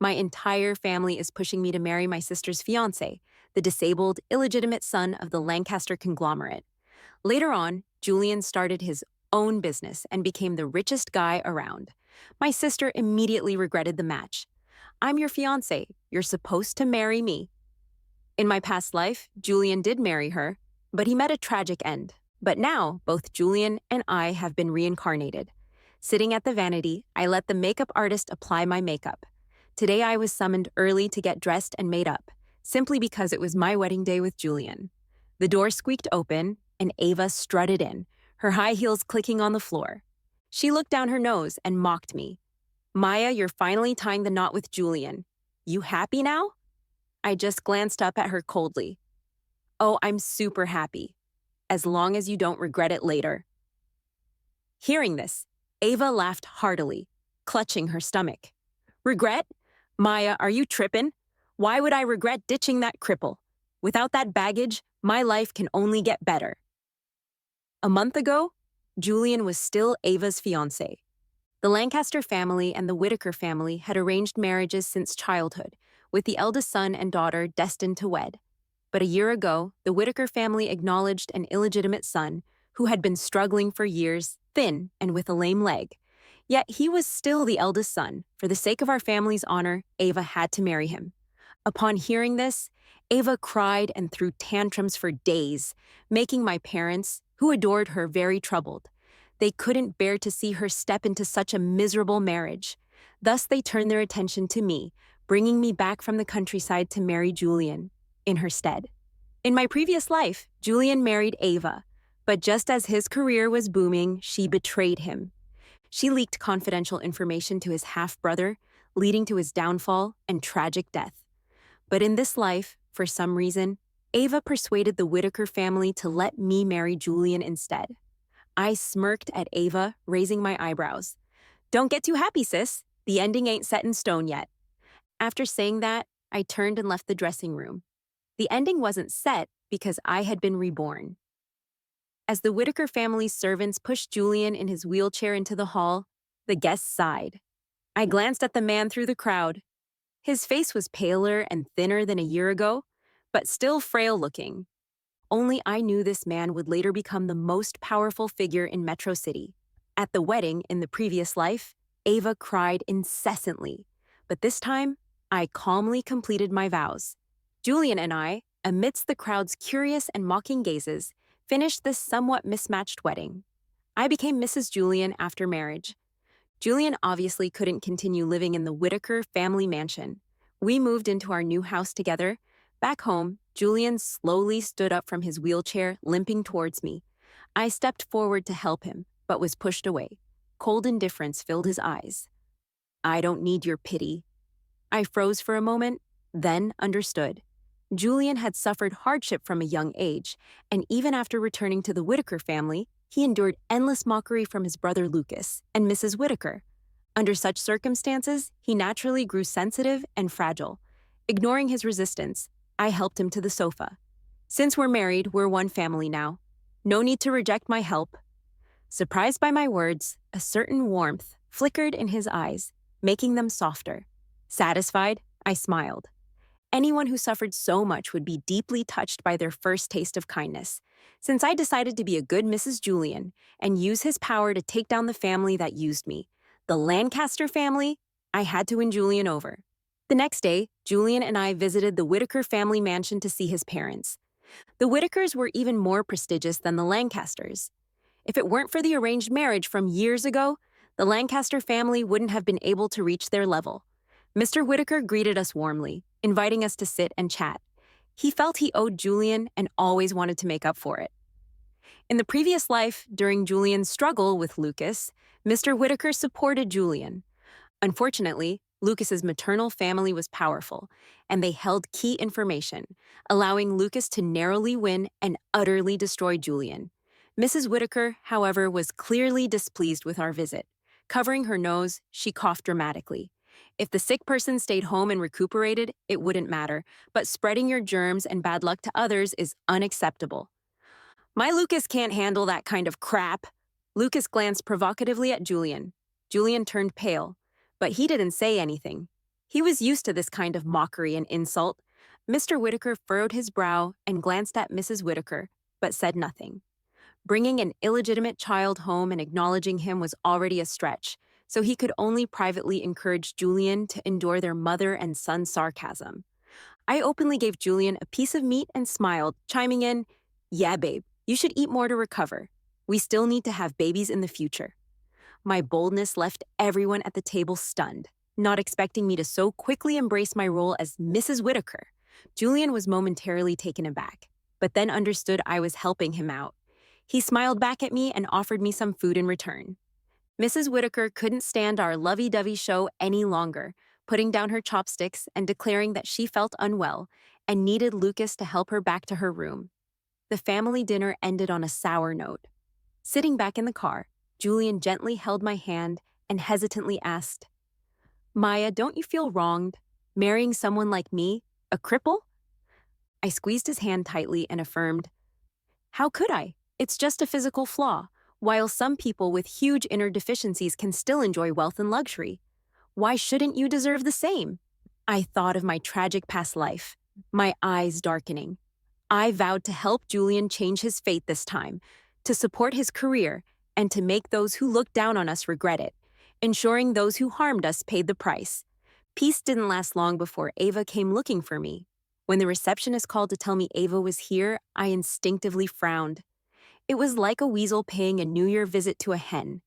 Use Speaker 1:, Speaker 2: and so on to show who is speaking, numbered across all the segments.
Speaker 1: My entire family is pushing me to marry my sister's fiancé, the disabled, illegitimate son of the Lancaster conglomerate. Later on, Julian started his own business and became the richest guy around. My sister immediately regretted the match. I'm your fiancé. You're supposed to marry me. In my past life, Julian did marry her, but he met a tragic end. But now, both Julian and I have been reincarnated. Sitting at the vanity, I let the makeup artist apply my makeup. Today I was summoned early to get dressed and made up, simply because it was my wedding day with Julian. The door squeaked open, and Ava strutted in, her high heels clicking on the floor. She looked down her nose and mocked me. Maya, you're finally tying the knot with Julian. You happy now? I just glanced up at her coldly. Oh, I'm super happy. As long as you don't regret it later. Hearing this, Ava laughed heartily, clutching her stomach. Regret? Maya, are you trippin'? Why would I regret ditching that cripple? Without that baggage, my life can only get better. A month ago, Julian was still Ava's fiancé. The Lancaster family and the Whitaker family had arranged marriages since childhood, with the eldest son and daughter destined to wed. But a year ago, the Whitaker family acknowledged an illegitimate son who had been struggling for years, thin and with a lame leg. Yet he was still the eldest son. For the sake of our family's honor, Ava had to marry him. Upon hearing this, Ava cried and threw tantrums for days, making my parents, who adored her, very troubled. They couldn't bear to see her step into such a miserable marriage. Thus they turned their attention to me, bringing me back from the countryside to marry Julian in her stead. In my previous life, Julian married Ava, but just as his career was booming, she betrayed him. She leaked confidential information to his half-brother, leading to his downfall and tragic death. But in this life, for some reason, Ava persuaded the Whitaker family to let me marry Julian instead. I smirked at Ava, raising my eyebrows. Don't get too happy, sis. The ending ain't set in stone yet. After saying that, I turned and left the dressing room. The ending wasn't set because I had been reborn. As the Whitaker family's servants pushed Julian in his wheelchair into the hall, the guests sighed. I glanced at the man through the crowd. His face was paler and thinner than a year ago, but still frail-looking. Only I knew this man would later become the most powerful figure in Metro City. At the wedding in the previous life, Ava cried incessantly, but this time, I calmly completed my vows. Julian and I, amidst the crowd's curious and mocking gazes, finished this somewhat mismatched wedding. I became Mrs. Julian after marriage. Julian obviously couldn't continue living in the Whitaker family mansion. We moved into our new house together. Back home, Julian slowly stood up from his wheelchair, limping towards me. I stepped forward to help him, but was pushed away. Cold indifference filled his eyes. I don't need your pity. I froze for a moment, then understood. Julian had suffered hardship from a young age, and even after returning to the Whitaker family, he endured endless mockery from his brother Lucas and Mrs. Whitaker. Under such circumstances, he naturally grew sensitive and fragile. Ignoring his resistance, I helped him to the sofa. Since we're married, we're one family now. No need to reject my help. Surprised by my words, a certain warmth flickered in his eyes, making them softer. Satisfied, I smiled. Anyone who suffered so much would be deeply touched by their first taste of kindness. Since I decided to be a good Mrs. Julian and use his power to take down the family that used me, the Lancaster family, I had to win Julian over. The next day, Julian and I visited the Whitaker family mansion to see his parents. The Whitakers were even more prestigious than the Lancasters. If it weren't for the arranged marriage from years ago, the Lancaster family wouldn't have been able to reach their level. Mr. Whitaker greeted us warmly, inviting us to sit and chat. He felt he owed Julian and always wanted to make up for it. In the previous life, during Julian's struggle with Lucas, Mr. Whitaker supported Julian. Unfortunately, Lucas's maternal family was powerful, and they held key information, allowing Lucas to narrowly win and utterly destroy Julian. Mrs. Whitaker, however, was clearly displeased with our visit. Covering her nose, she coughed dramatically. If the sick person stayed home and recuperated, it wouldn't matter, but spreading your germs and bad luck to others is unacceptable. My Lucas can't handle that kind of crap. Lucas glanced provocatively at Julian. Julian turned pale, but he didn't say anything. He was used to this kind of mockery and insult. Mr. Whitaker furrowed his brow and glanced at Mrs. Whitaker, but said nothing. Bringing an illegitimate child home and acknowledging him was already a stretch, so he could only privately encourage Julian to endure their mother and son sarcasm. I openly gave Julian a piece of meat and smiled, chiming in, "Yeah, babe, you should eat more to recover. We still need to have babies in the future." My boldness left everyone at the table stunned, not expecting me to so quickly embrace my role as Mrs. Whitaker. Julian was momentarily taken aback, but then understood I was helping him out. He smiled back at me and offered me some food in return. Mrs. Whitaker couldn't stand our lovey-dovey show any longer, putting down her chopsticks and declaring that she felt unwell and needed Lucas to help her back to her room. The family dinner ended on a sour note. Sitting back in the car, Julian gently held my hand and hesitantly asked, "Maya, don't you feel wronged? Marrying someone like me, a cripple?" I squeezed his hand tightly and affirmed, "How could I? It's just a physical flaw, while some people with huge inner deficiencies can still enjoy wealth and luxury. Why shouldn't you deserve the same?" I thought of my tragic past life, my eyes darkening. I vowed to help Julian change his fate this time, to support his career, and to make those who look down on us regret it, ensuring those who harmed us paid the price. Peace didn't last long before Ava came looking for me. When the receptionist called to tell me Ava was here, I instinctively frowned. It was like a weasel paying a New Year visit to a hen.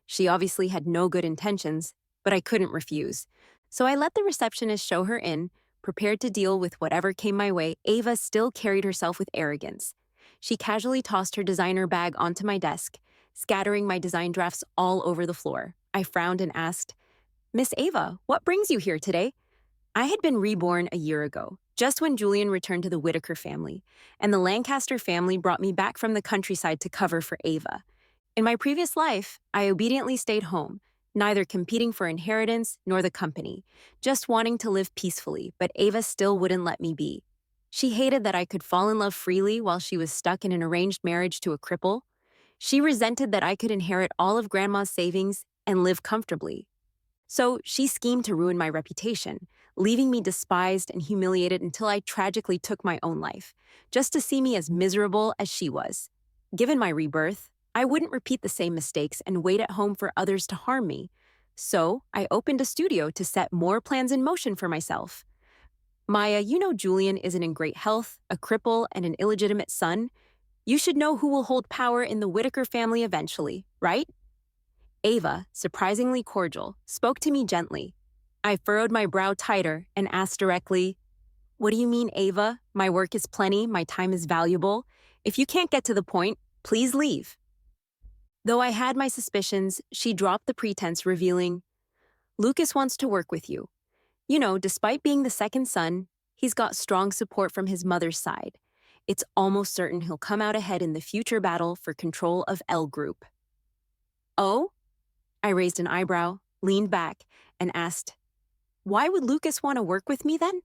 Speaker 1: She obviously had no good intentions, but I couldn't refuse. So I let the receptionist show her in, prepared to deal with whatever came my way. Ava still carried herself with arrogance. She casually tossed her designer bag onto my desk, scattering my design drafts all over the floor. I frowned and asked, "Miss Ava, what brings you here today?" I had been reborn a year ago, just when Julian returned to the Whitaker family, and the Lancaster family brought me back from the countryside to cover for Ava. In my previous life, I obediently stayed home, neither competing for inheritance nor the company, just wanting to live peacefully, but Ava still wouldn't let me be. She hated that I could fall in love freely while she was stuck in an arranged marriage to a cripple. She resented that I could inherit all of Grandma's savings and live comfortably. So she schemed to ruin my reputation, leaving me despised and humiliated until I tragically took my own life, just to see me as miserable as she was. Given my rebirth, I wouldn't repeat the same mistakes and wait at home for others to harm me. So I opened a studio to set more plans in motion for myself. Maya, you know Julian isn't in great health, a cripple, and an illegitimate son. You should know who will hold power in the Whitaker family eventually, right? Ava, surprisingly cordial, spoke to me gently. I furrowed my brow tighter and asked directly, "What do you mean, Ava? My work is plenty, my time is valuable. If you can't get to the point, please leave." Though I had my suspicions, she dropped the pretense, revealing, "Lucas wants to work with you. You know, despite being the second son, he's got strong support from his mother's side. It's almost certain he'll come out ahead in the future battle for control of L Group." "Oh?" I raised an eyebrow, leaned back, and asked, "Why would Lucas want to work with me then?"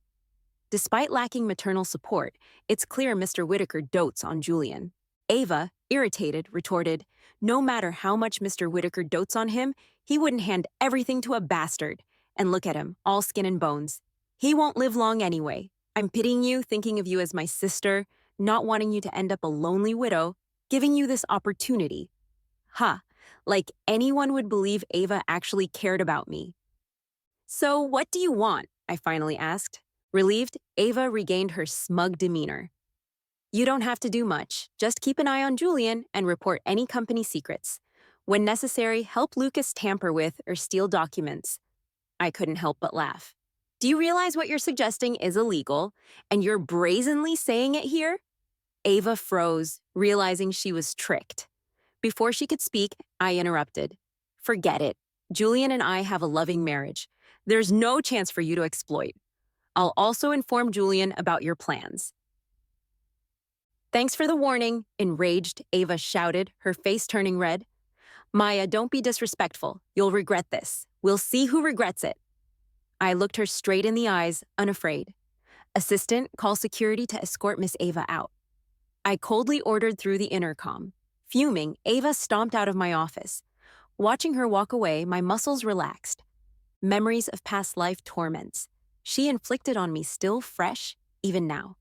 Speaker 1: Despite lacking maternal support, it's clear Mr. Whitaker dotes on Julian. Ava, irritated, retorted, "No matter how much Mr. Whitaker dotes on him, he wouldn't hand everything to a bastard. And look at him, all skin and bones. He won't live long anyway. I'm pitying you, thinking of you as my sister, not wanting you to end up a lonely widow, giving you this opportunity." Ha, like anyone would believe Ava actually cared about me. "So what do you want?" I finally asked. Relieved, Ava regained her smug demeanor. "You don't have to do much. Just keep an eye on Julian and report any company secrets. When necessary, help Lucas tamper with or steal documents." I couldn't help but laugh. "Do you realize what you're suggesting is illegal, and you're brazenly saying it here?" Ava froze, realizing she was tricked. Before she could speak, I interrupted. "Forget it. Julian and I have a loving marriage. There's no chance for you to exploit. I'll also inform Julian about your plans." "Thanks for the warning," enraged Ava shouted, her face turning red. "Maya, don't be disrespectful. You'll regret this. We'll see who regrets it." I looked her straight in the eyes, unafraid. "Assistant, call security to escort Miss Ava out." I coldly ordered through the intercom. Fuming, Ava stomped out of my office. Watching her walk away, my muscles relaxed. memories of past life torments she inflicted on me still fresh, even now.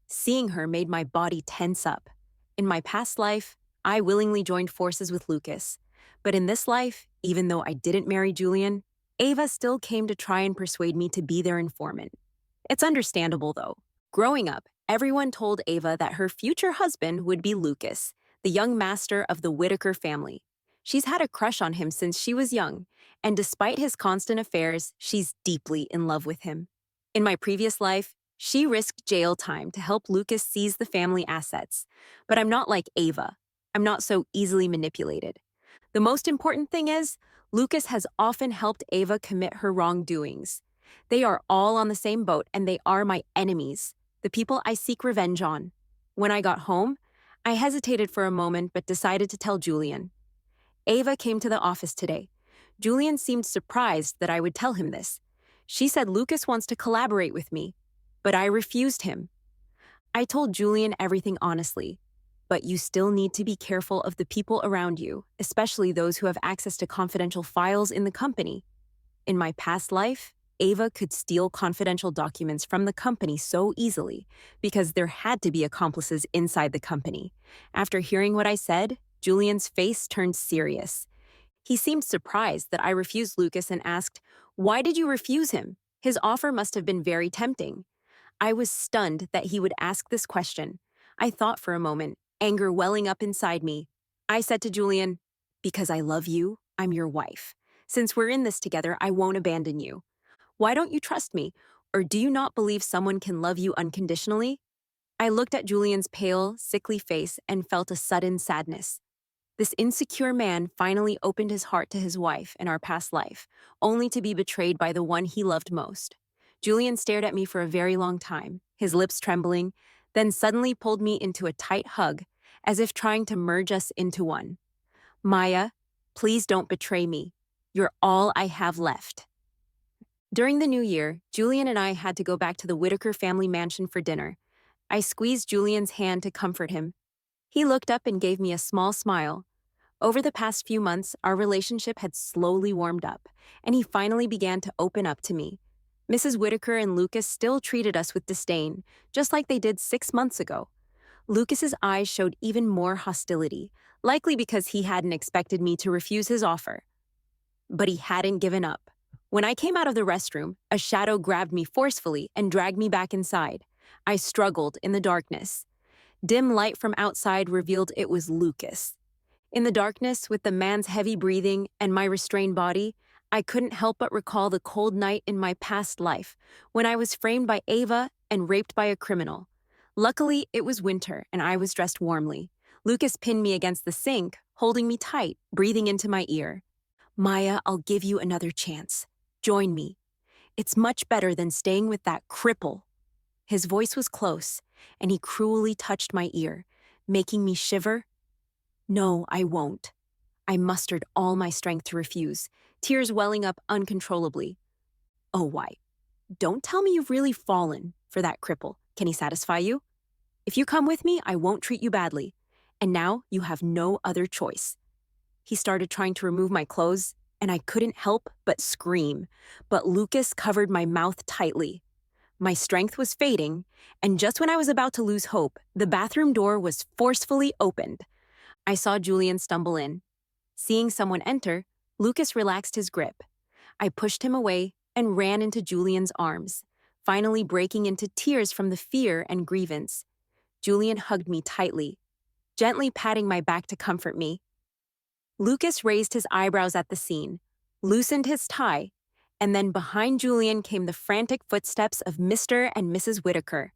Speaker 1: Seeing her made my body tense up. In my past life, I willingly joined forces with Lucas. But in this life, even though I didn't marry Julian, Ava still came to try and persuade me to be their informant. It's understandable, though. Growing up, everyone told Ava that her future husband would be Lucas, the young master of the Whitaker family. She's had a crush on him since she was young, and despite his constant affairs, she's deeply in love with him. In my previous life, she risked jail time to help Lucas seize the family assets. But I'm not like Ava. I'm not so easily manipulated. The most important thing is, Lucas has often helped Ava commit her wrongdoings. They are all on the same boat, and they are my enemies, the people I seek revenge on. When I got home, I hesitated for a moment but decided to tell Julian. Ava came to the office today. Julian seemed surprised that I would tell him this. She said Lucas wants to collaborate with me, but I refused him. I told Julian everything honestly, but you still need to be careful of the people around you, especially those who have access to confidential files in the company. In my past life, Ava could steal confidential documents from the company so easily because there had to be accomplices inside the company. After hearing what I said, Julian's face turned serious. He seemed surprised that I refused Lucas and asked, "Why did you refuse him? His offer must have been very tempting." I was stunned that he would ask this question. I thought for a moment, anger welling up inside me. I said to Julian, "Because I love you, I'm your wife. Since we're in this together, I won't abandon you. Why don't you trust me? Or do you not believe someone can love you unconditionally?" I looked at Julian's pale, sickly face and felt a sudden sadness. This insecure man finally opened his heart to his wife in our past life, only to be betrayed by the one he loved most. Julian stared at me for a very long time, his lips trembling, then suddenly pulled me into a tight hug, as if trying to merge us into one. "Maya, please don't betray me. You're all I have left." During the new year, Julian and I had to go back to the Whitaker family mansion for dinner. I squeezed Julian's hand to comfort him. He looked up and gave me a small smile. Over the past few months, our relationship had slowly warmed up, and he finally began to open up to me. Mrs. Whitaker and Lucas still treated us with disdain, just like they did 6 months ago. Lucas's eyes showed even more hostility, likely because he hadn't expected me to refuse his offer. But he hadn't given up. When I came out of the restroom, a shadow grabbed me forcefully and dragged me back inside. I struggled in the darkness. Dim light from outside revealed it was Lucas. In the darkness, with the man's heavy breathing and my restrained body, I couldn't help but recall the cold night in my past life, when I was framed by Ava and raped by a criminal. Luckily, it was winter, and I was dressed warmly. Lucas pinned me against the sink, holding me tight, breathing into my ear. "Maya, I'll give you another chance. Join me. It's much better than staying with that cripple." His voice was close, and he cruelly touched my ear, making me shiver. "No, I won't." I mustered all my strength to refuse, tears welling up uncontrollably. "Oh, why? Don't tell me you've really fallen for that cripple. Can he satisfy you? If you come with me, I won't treat you badly. And now you have no other choice." He started trying to remove my clothes, and I couldn't help but scream, but Lucas covered my mouth tightly. My strength was fading, and just when I was about to lose hope, the bathroom door was forcefully opened. I saw Julian stumble in. Seeing someone enter, Lucas relaxed his grip. I pushed him away and ran into Julian's arms, finally breaking into tears from the fear and grievance. Julian hugged me tightly, gently patting my back to comfort me. Lucas raised his eyebrows at the scene, loosened his tie, and then behind Julian came the frantic footsteps of Mr. and Mrs. Whitaker.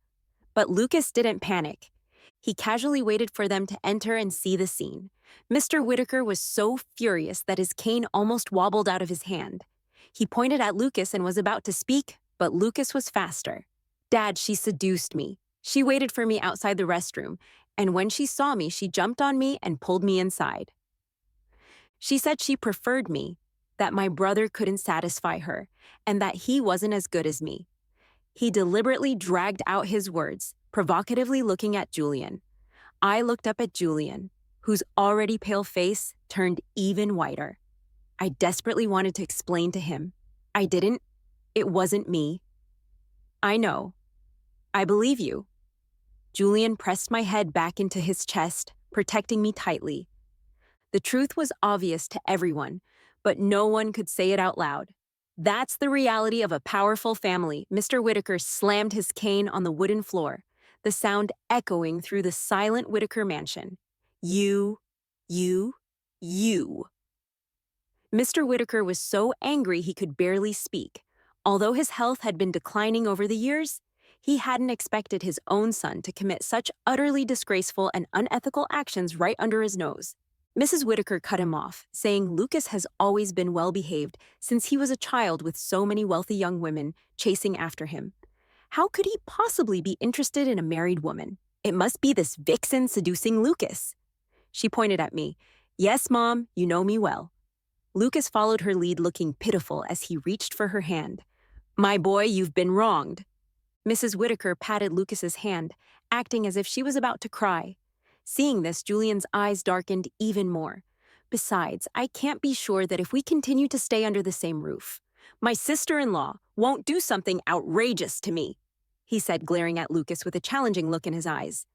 Speaker 1: But Lucas didn't panic. He casually waited for them to enter and see the scene. Mr. Whitaker was so furious that his cane almost wobbled out of his hand. He pointed at Lucas and was about to speak, but Lucas was faster. "Dad, she seduced me. She waited for me outside the restroom, and when she saw me, she jumped on me and pulled me inside. She said she preferred me, that my brother couldn't satisfy her, and that he wasn't as good as me." He deliberately dragged out his words, provocatively looking at Julian. I looked up at Julian, whose already pale face turned even whiter. I desperately wanted to explain to him. I didn't. It wasn't me. I know. I believe you. Julian pressed my head back into his chest, protecting me tightly. The truth was obvious to everyone, but no one could say it out loud. That's the reality of a powerful family. Mr. Whitaker slammed his cane on the wooden floor, the sound echoing through the silent Whitaker mansion. You, you, you. Mr. Whitaker was so angry he could barely speak. Although his health had been declining over the years, he hadn't expected his own son to commit such utterly disgraceful and unethical actions right under his nose. Mrs. Whitaker cut him off, saying Lucas has always been well-behaved since he was a child with so many wealthy young women chasing after him. How could he possibly be interested in a married woman? It must be this vixen seducing Lucas. She pointed at me. Yes, Mom, you know me well. Lucas followed her lead, looking pitiful as he reached for her hand. My boy, you've been wronged. Mrs. Whitaker patted Lucas's hand, acting as if she was about to cry. Seeing this, Julian's eyes darkened even more. Besides, I can't be sure that if we continue to stay under the same roof, my sister-in-law won't do something outrageous to me, he said, glaring at Lucas with a challenging look in his eyes.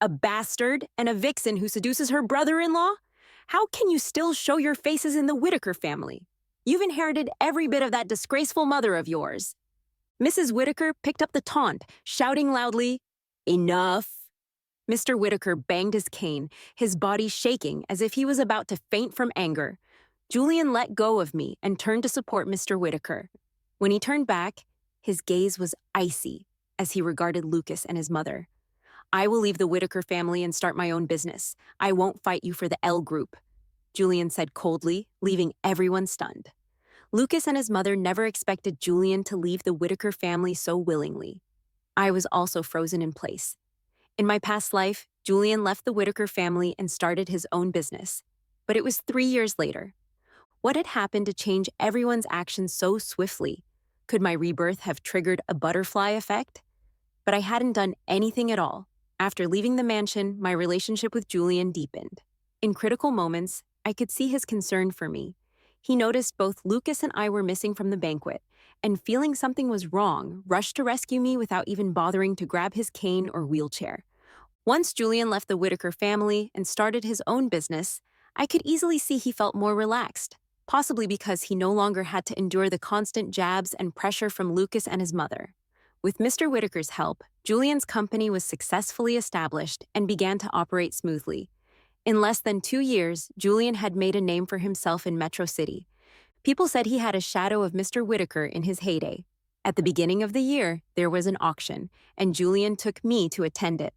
Speaker 1: A bastard and a vixen who seduces her brother-in-law? How can you still show your faces in the Whitaker family? You've inherited every bit of that disgraceful mother of yours. Mrs. Whitaker picked up the taunt, shouting loudly, Enough! Mr. Whitaker banged his cane, his body shaking as if he was about to faint from anger. Julian let go of me and turned to support Mr. Whitaker. When he turned back, his gaze was icy as he regarded Lucas and his mother. I will leave the Whitaker family and start my own business. I won't fight you for the L group, Julian said coldly, leaving everyone stunned. Lucas and his mother never expected Julian to leave the Whitaker family so willingly. I was also frozen in place. In my past life, Julian left the Whitaker family and started his own business. But it was 3 years later. What had happened to change everyone's actions so swiftly? Could my rebirth have triggered a butterfly effect? But I hadn't done anything at all. After leaving the mansion, my relationship with Julian deepened. In critical moments, I could see his concern for me. He noticed both Lucas and I were missing from the banquet, and feeling something was wrong, rushed to rescue me without even bothering to grab his cane or wheelchair. Once Julian left the Whitaker family and started his own business, I could easily see he felt more relaxed, possibly because he no longer had to endure the constant jabs and pressure from Lucas and his mother. With Mr. Whitaker's help, Julian's company was successfully established and began to operate smoothly. In less than 2 years, Julian had made a name for himself in Metro City. People said he had a shadow of Mr. Whitaker in his heyday. At the beginning of the year, there was an auction, and Julian took me to attend it.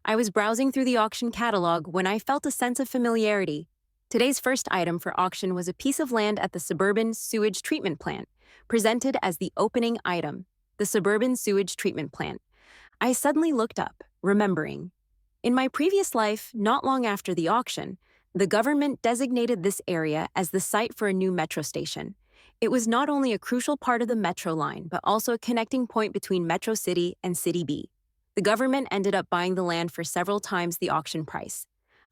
Speaker 1: I was browsing through the auction catalog when I felt a sense of familiarity. Today's first item for auction was a piece of land at the suburban sewage treatment plant, presented as the opening item, the suburban sewage treatment plant. I suddenly looked up, remembering. In my previous life, not long after the auction, the government designated this area as the site for a new metro station. It was not only a crucial part of the metro line, but also a connecting point between Metro City and City B. The government ended up buying the land for several times the auction price.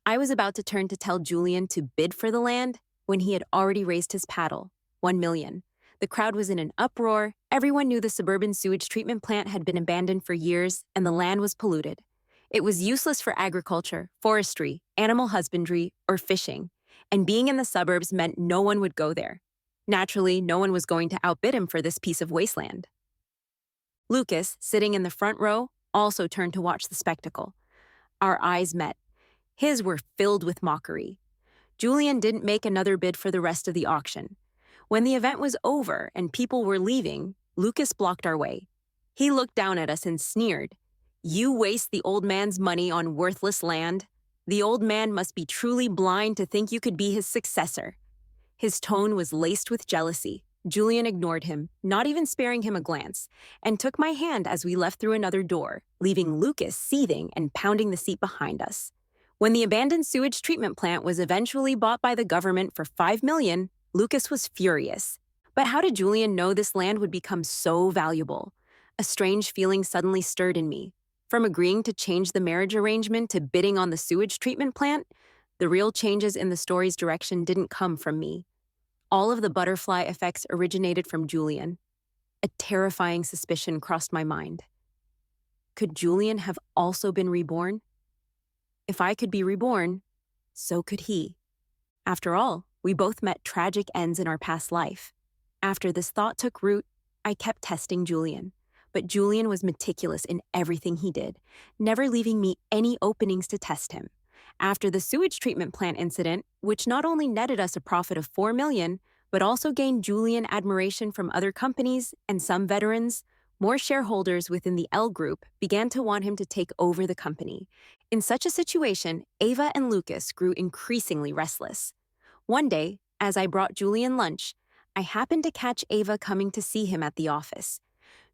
Speaker 1: I was about to turn to tell Julian to bid for the land when he had already raised his paddle, 1 million. The crowd was in an uproar. Everyone knew the suburban sewage treatment plant had been abandoned for years and the land was polluted. It was useless for agriculture, forestry, animal husbandry, or fishing, and being in the suburbs meant no one would go there. Naturally, no one was going to outbid him for this piece of wasteland. Lucas, sitting in the front row, also turned to watch the spectacle. Our eyes met. His were filled with mockery. Julian didn't make another bid for the rest of the auction. When the event was over and people were leaving, Lucas blocked our way. He looked down at us and sneered. You waste the old man's money on worthless land? The old man must be truly blind to think you could be his successor. His tone was laced with jealousy. Julian ignored him, not even sparing him a glance, and took my hand as we left through another door, leaving Lucas seething and pounding the seat behind us. When the abandoned sewage treatment plant was eventually bought by the government for $5 million, Lucas was furious. But how did Julian know this land would become so valuable? A strange feeling suddenly stirred in me. From agreeing to change the marriage arrangement to bidding on the sewage treatment plant, the real changes in the story's direction didn't come from me. All of the butterfly effects originated from Julian. A terrifying suspicion crossed my mind. Could Julian have also been reborn? If I could be reborn, so could he. After all, we both met tragic ends in our past life. After this thought took root, I kept testing Julian. But Julian was meticulous in everything he did, never leaving me any openings to test him. After the sewage treatment plant incident, which not only netted us a profit of $4 million, but also gained Julian admiration from other companies and some veterans, more shareholders within the L Group began to want him to take over the company. In such a situation, Ava and Lucas grew increasingly restless. One day, as I brought Julian lunch, I happened to catch Ava coming to see him at the office.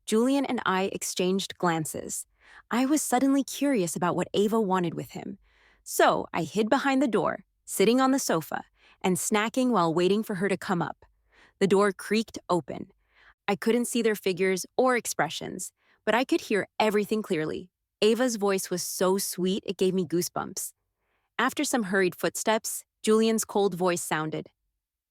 Speaker 1: Julian and I exchanged glances. I was suddenly curious about what Ava wanted with him. So I hid behind the door, sitting on the sofa, and snacking while waiting for her to come up. The door creaked open. I couldn't see their figures or expressions, but I could hear everything clearly. Ava's voice was so sweet it gave me goosebumps. After some hurried footsteps, Julian's cold voice sounded.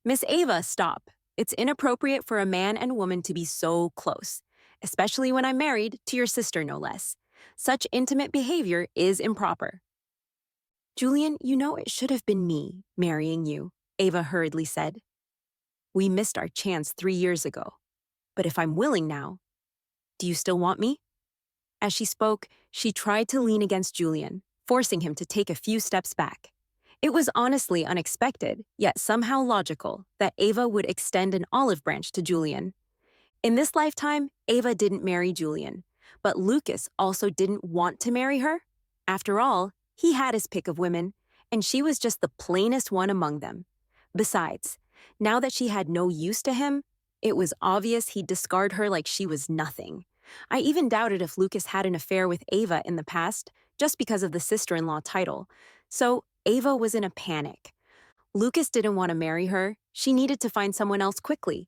Speaker 1: "Miss Ava, stop. It's inappropriate for a man and woman to be so close, especially when I'm married to your sister, no less. Such intimate behavior is improper." "Julian, you know it should have been me marrying you," Ava hurriedly said. "We missed our chance 3 years ago. But if I'm willing now, do you still want me?" As she spoke, she tried to lean against Julian, forcing him to take a few steps back. It was honestly unexpected, yet somehow logical, that Ava would extend an olive branch to Julian. In this lifetime, Ava didn't marry Julian, but Lucas also didn't want to marry her. After all, he had his pick of women, and she was just the plainest one among them. Besides, now that she had no use to him, it was obvious he'd discard her like she was nothing. I even doubted if Lucas had an affair with Ava in the past, just because of the sister-in-law title. So Ava was in a panic. Lucas didn't want to marry her. She needed to find someone else quickly.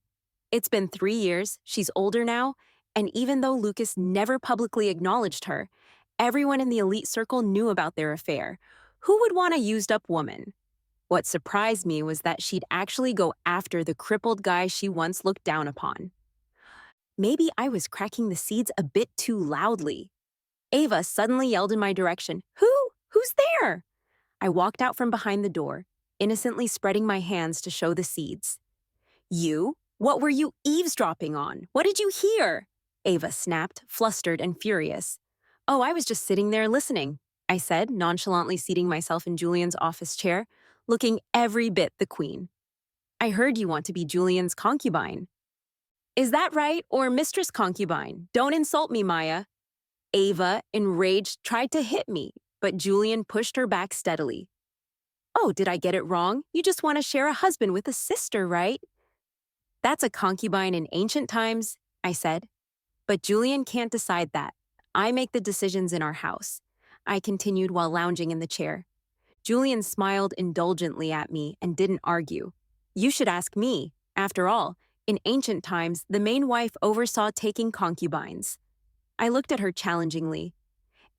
Speaker 1: It's been 3 years, she's older now, and even though Lucas never publicly acknowledged her, everyone in the elite circle knew about their affair. Who would want a used-up woman? What surprised me was that she'd actually go after the crippled guy she once looked down upon. Maybe I was cracking the seeds a bit too loudly. Ava suddenly yelled in my direction, Who's there?" I walked out from behind the door, innocently spreading my hands to show the seeds. "You? What were you eavesdropping on? What did you hear?" Ava snapped, flustered and furious. "Oh, I was just sitting there listening," I said, nonchalantly seating myself in Julian's office chair, looking every bit the queen. "I heard you want to be Julian's concubine." "Is that right, or mistress concubine? Don't insult me, Maya." Ava, enraged, tried to hit me, but Julian pushed her back steadily. "Oh, did I get it wrong? You just want to share a husband with a sister, right?" "That's a concubine in ancient times," I said. "But Julian can't decide that. I make the decisions in our house," I continued while lounging in the chair. Julian smiled indulgently at me and didn't argue. "You should ask me. After all, in ancient times, the main wife oversaw taking concubines." I looked at her challengingly.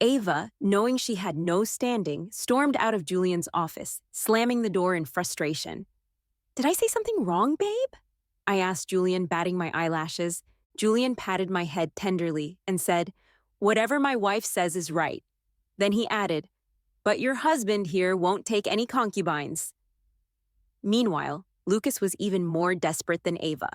Speaker 1: Ava, knowing she had no standing, stormed out of Julian's office, slamming the door in frustration. "Did I say something wrong, babe?" I asked Julian, batting my eyelashes. Julian patted my head tenderly and said, "Whatever my wife says is right." Then he added, "But your husband here won't take any concubines." Meanwhile, Lucas was even more desperate than Ava.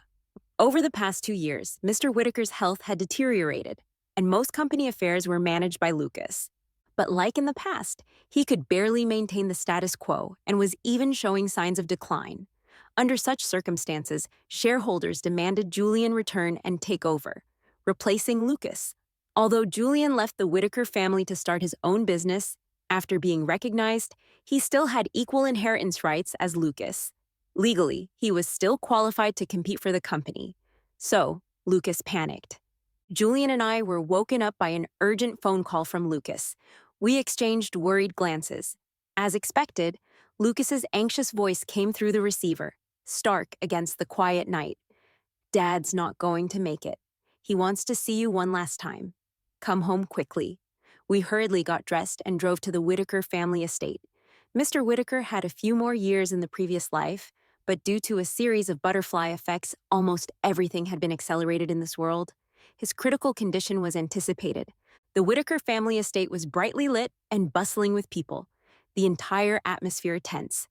Speaker 1: Over the past 2 years, Mr. Whitaker's health had deteriorated, and most company affairs were managed by Lucas. But like in the past, he could barely maintain the status quo and was even showing signs of decline. Under such circumstances, shareholders demanded Julian return and take over, replacing Lucas. Although Julian left the Whitaker family to start his own business, after being recognized, he still had equal inheritance rights as Lucas. Legally, he was still qualified to compete for the company. So, Lucas panicked. Julian and I were woken up by an urgent phone call from Lucas. We exchanged worried glances. As expected, Lucas's anxious voice came through the receiver, stark against the quiet night. "Dad's not going to make it. He wants to see you one last time. Come home quickly." We hurriedly got dressed and drove to the Whitaker family estate. Mr. Whitaker had a few more years in the previous life, but due to a series of butterfly effects, almost everything had been accelerated in this world. His critical condition was anticipated. The Whitaker family estate was brightly lit and bustling with people, the entire atmosphere tense.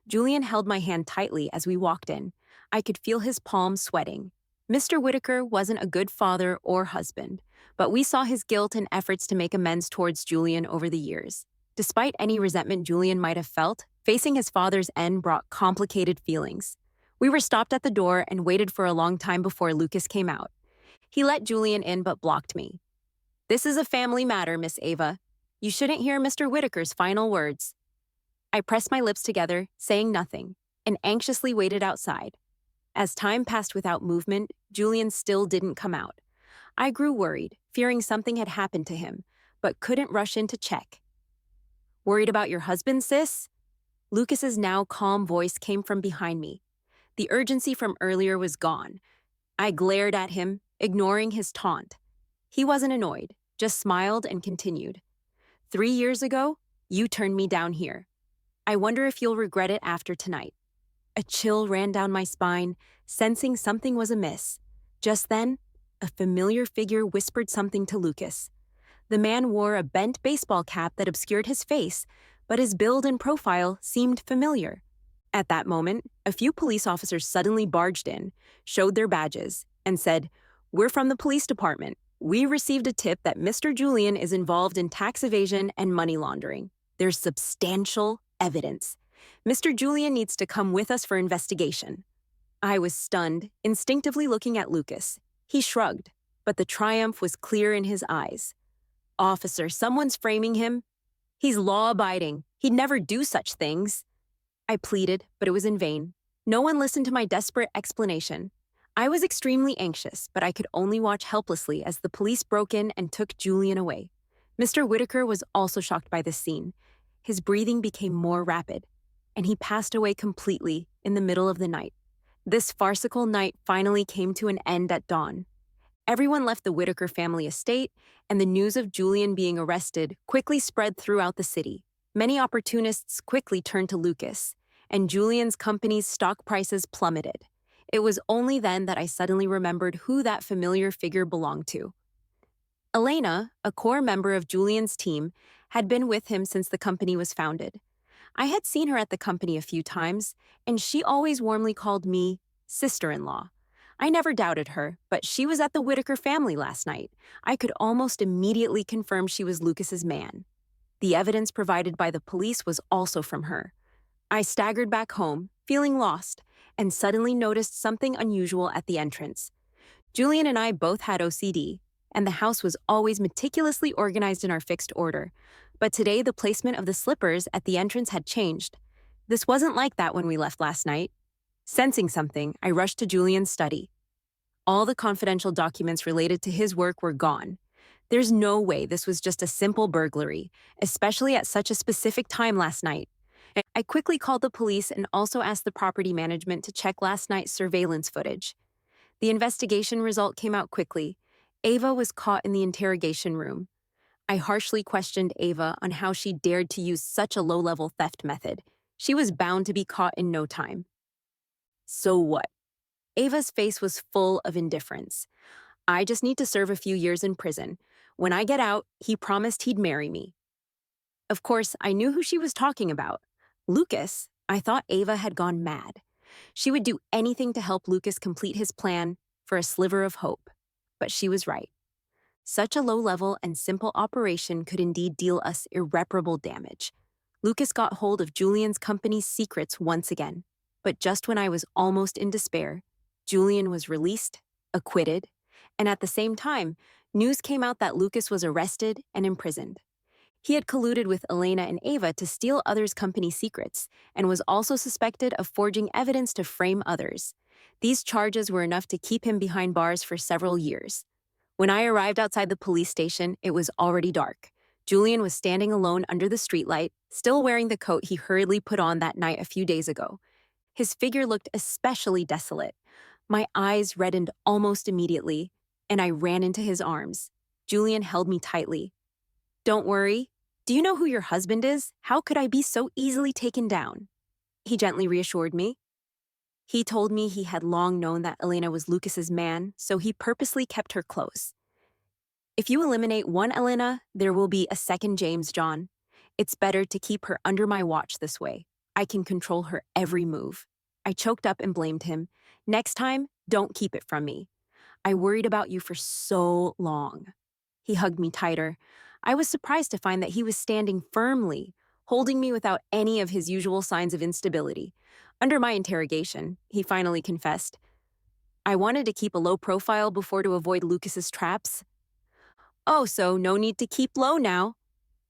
Speaker 1: Julian held my hand tightly as we walked in. I could feel his palms sweating. Mr. Whitaker wasn't a good father or husband, but we saw his guilt and efforts to make amends towards Julian over the years. Despite any resentment Julian might have felt, facing his father's end brought complicated feelings. We were stopped at the door and waited for a long time before Lucas came out. He let Julian in but blocked me. "This is a family matter, Miss Ava. You shouldn't hear Mr. Whitaker's final words." I pressed my lips together, saying nothing, and anxiously waited outside. As time passed without movement, Julian still didn't come out. I grew worried, fearing something had happened to him, but couldn't rush in to check. "Worried about your husband, sis?" Lucas's now calm voice came from behind me. The urgency from earlier was gone. I glared at him, ignoring his taunt. He wasn't annoyed, just smiled and continued. "3 years ago, you turned me down here. I wonder if you'll regret it after tonight." A chill ran down my spine, sensing something was amiss. Just then, a familiar figure whispered something to Lucas. The man wore a bent baseball cap that obscured his face, but his build and profile seemed familiar. At that moment, a few police officers suddenly barged in, showed their badges, and said, "We're from the police department. We received a tip that Mr. Julian is involved in tax evasion and money laundering. There's substantial evidence. Mr. Julian needs to come with us for investigation." I was stunned, instinctively looking at Lucas. He shrugged, but the triumph was clear in his eyes. "Officer, someone's framing him. He's law-abiding. He'd never do such things." I pleaded, but it was in vain. No one listened to my desperate explanation. I was extremely anxious, but I could only watch helplessly as the police broke in and took Julian away. Mr. Whitaker was also shocked by this scene. His breathing became more rapid, and he passed away completely in the middle of the night. This farcical night finally came to an end at dawn. Everyone left the Whitaker family estate, and the news of Julian being arrested quickly spread throughout the city. Many opportunists quickly turned to Lucas, and Julian's company's stock prices plummeted. It was only then that I suddenly remembered who that familiar figure belonged to. Elena, a core member of Julian's team, had been with him since the company was founded. I had seen her at the company a few times, and she always warmly called me sister-in-law. I never doubted her, but she was at the Whitaker family last night. I could almost immediately confirm she was Lucas's man. The evidence provided by the police was also from her. I staggered back home, feeling lost, and suddenly noticed something unusual at the entrance. Julian and I both had OCD, and the house was always meticulously organized in our fixed order. But today the placement of the slippers at the entrance had changed. This wasn't like that when we left last night. Sensing something, I rushed to Julian's study. All the confidential documents related to his work were gone. There's no way this was just a simple burglary, especially at such a specific time last night. I quickly called the police and also asked the property management to check last night's surveillance footage. The investigation result came out quickly. Ava was caught in the interrogation room. I harshly questioned Ava on how she dared to use such a low-level theft method. She was bound to be caught in no time. "So what?" Ava's face was full of indifference. "I just need to serve a few years in prison. When I get out, he promised he'd marry me." Of course, I knew who she was talking about. Lucas. I thought Ava had gone mad. She would do anything to help Lucas complete his plan for a sliver of hope. But she was right. Such a low-level and simple operation could indeed deal us irreparable damage. Lucas got hold of Julian's company's secrets once again. But just when I was almost in despair, Julian was released, acquitted, and at the same time, news came out that Lucas was arrested and imprisoned. He had colluded with Elena and Ava to steal others' company secrets and was also suspected of forging evidence to frame others. These charges were enough to keep him behind bars for several years. When I arrived outside the police station, it was already dark. Julian was standing alone under the streetlight, still wearing the coat he hurriedly put on that night a few days ago. His figure looked especially desolate. My eyes reddened almost immediately, and I ran into his arms. Julian held me tightly. "Don't worry. Do you know who your husband is? How could I be so easily taken down?" He gently reassured me. He told me he had long known that Elena was Lucas's man, so he purposely kept her close. If you eliminate one Elena, there will be a second James John. It's better to keep her under my watch this way. I can control her every move. I choked up and blamed him. Next time, don't keep it from me. I worried about you for so long. He hugged me tighter. I was surprised to find that he was standing firmly, holding me without any of his usual signs of instability. Under my interrogation, he finally confessed, I wanted to keep a low profile before to avoid Lucas's traps. Oh, so no need to keep low now?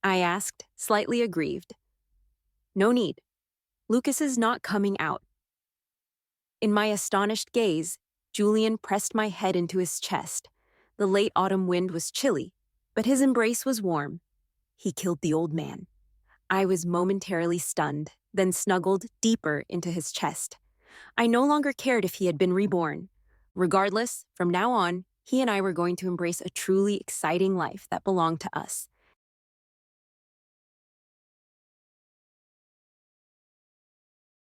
Speaker 1: I asked, slightly aggrieved. No need. Lucas is not coming out. In my astonished gaze, Julian pressed my head into his chest. The late autumn wind was chilly, but his embrace was warm. He killed the old man. I was momentarily stunned, then snuggled deeper into his chest. I no longer cared if he had been reborn. Regardless, from now on, he and I were going to embrace a truly exciting life that belonged to us.